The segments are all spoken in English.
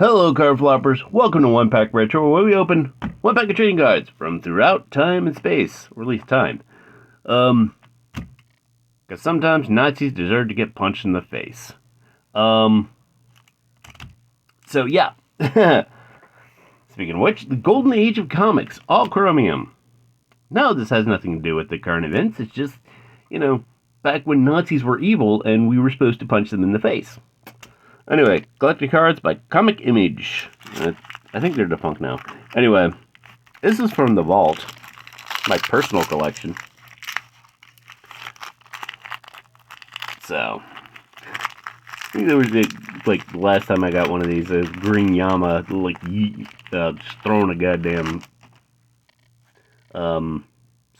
Hello, card floppers. Welcome to One Pack Retro, where we open one pack of trading cards from throughout time and space, or at least time. Because sometimes Nazis deserve to get punched in the face. So yeah. Speaking of which, the golden age of comics, all Chromium. No, this has nothing to do with the current events. It's just, back when Nazis were evil and we were supposed to punch them in the face. Anyway, collected cards by Comic Image. I think they're defunct now. Anyway, this is from the vault, my personal collection. So, I think there was like the last time I got one of these, a green Yama, just throwing a goddamn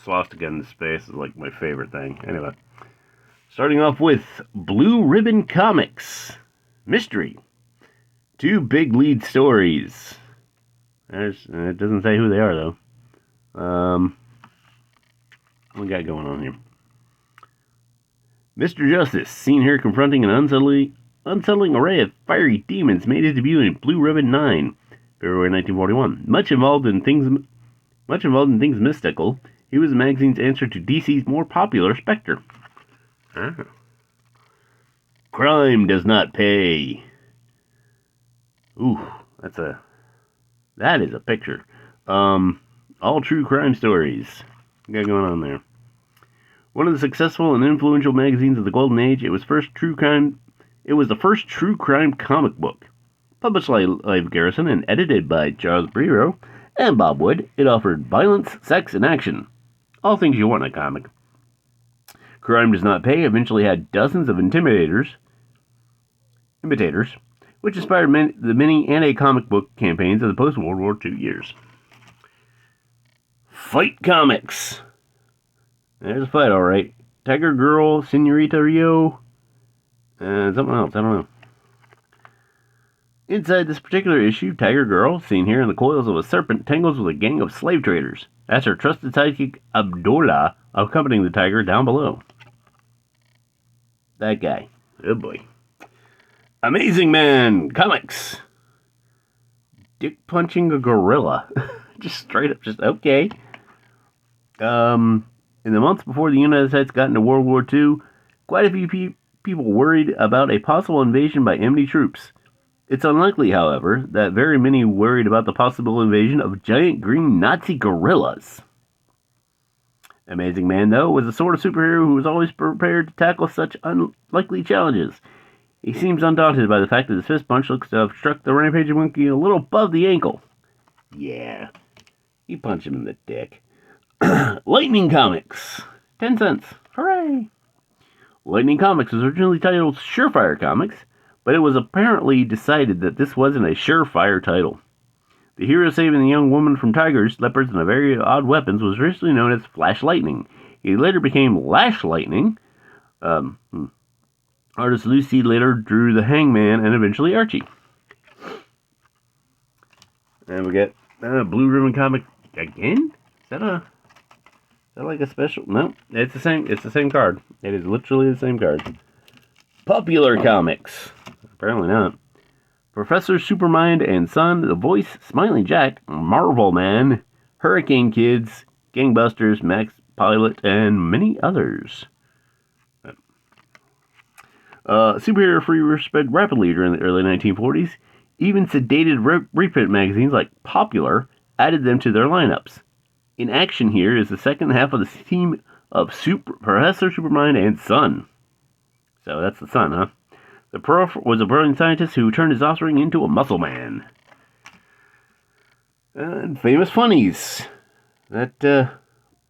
swastika into space is like my favorite thing. Anyway, starting off with Blue Ribbon Comics. Mystery. 2 big lead stories. It doesn't say who they are, though. What we got going on here? Mr. Justice, seen here confronting an unsettling array of fiery demons, made his debut in Blue Ribbon 9, February 1941. Much involved in things mystical, he was the magazine's answer to DC's more popular Spectre. Crime does not pay. Ooh, that is a picture. All true crime stories. What got going on there? One of the successful and influential magazines of the Golden Age, it was the first true crime comic book. Published by Live Garrison and edited by Charles Brero and Bob Wood, it offered violence, sex, and action. All things you want in a comic. Crime Does Not Pay eventually had dozens of imitators, which inspired the many anti-comic book campaigns of the post-World War II years. Fight Comics. There's a fight, alright. Tiger Girl, Senorita Rio, and something else, I don't know. Inside this particular issue, Tiger Girl, seen here in the coils of a serpent, tangles with a gang of slave traders. That's her trusted sidekick, Abdullah, accompanying the tiger down below. That guy. Oh boy. Amazing Man Comics. Dick punching a gorilla. Just straight up, just okay. In the months before the United States got into World War II, quite a few people worried about a possible invasion by enemy troops. It's unlikely, however, that very many worried about the possible invasion of giant green Nazi gorillas. Amazing Man, though, was the sort of superhero who was always prepared to tackle such unlikely challenges. He seems undaunted by the fact that his fist punch looks to have struck the rampaging monkey a little above the ankle. Yeah, you punch him in the dick. Lightning Comics. 10 cents. Hooray! Lightning Comics was originally titled Surefire Comics, but it was apparently decided that this wasn't a surefire title. The hero saving the young woman from tigers, leopards, and very odd weapons was originally known as Flash Lightning. He later became Lash Lightning. Artist Lucy later drew the Hangman and eventually Archie. And we get Blue Ribbon Comic again? Is that like a special? No, it's the same. It's the same card. It is literally the same card. Popular Comics. Apparently not. Professor Supermind and Son, The Voice, Smiling Jack, Marvel Man, Hurricane Kids, Gangbusters, Max Pilot, and many others. Superhero free spread rapidly during the early 1940s. Even sedated reprint magazines like Popular added them to their lineups. In action here is the second half of the team of Professor Supermind and Son. So that's the son, huh? The Prof was a brilliant scientist who turned his offspring into a muscle man. And famous funnies. That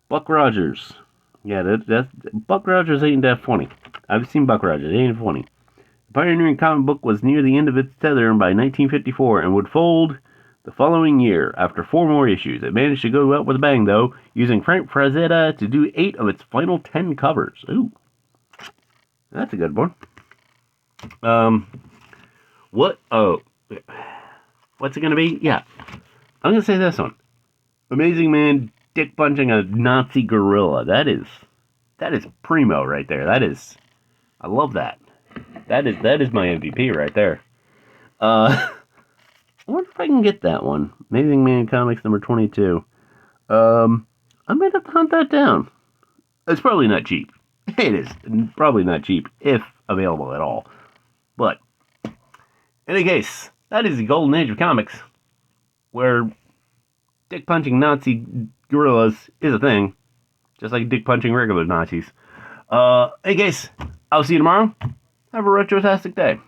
Buck Rogers. Yeah, that Buck Rogers ain't that funny. I've seen Buck Rogers. It ain't funny. The pioneering comic book was near the end of its tether by 1954 and would fold the following year after 4 more issues. It managed to go out with a bang, though, using Frank Frazetta to do 8 of its final 10 covers. Ooh. That's a good one. What? Oh. What's it going to be? Yeah. I'm going to say this one. Amazing Man dick punching a Nazi gorilla. That is primo right there. I love that. That is my MVP right there. I can get that one. Amazing Man Comics number 22. I might have to hunt that down. It's probably not cheap. It is probably not cheap, if available at all. But, in any case, that is the golden age of comics, where dick-punching Nazi gorillas is a thing, just like dick-punching regular Nazis. In any case, I'll see you tomorrow. Have a retrotastic day.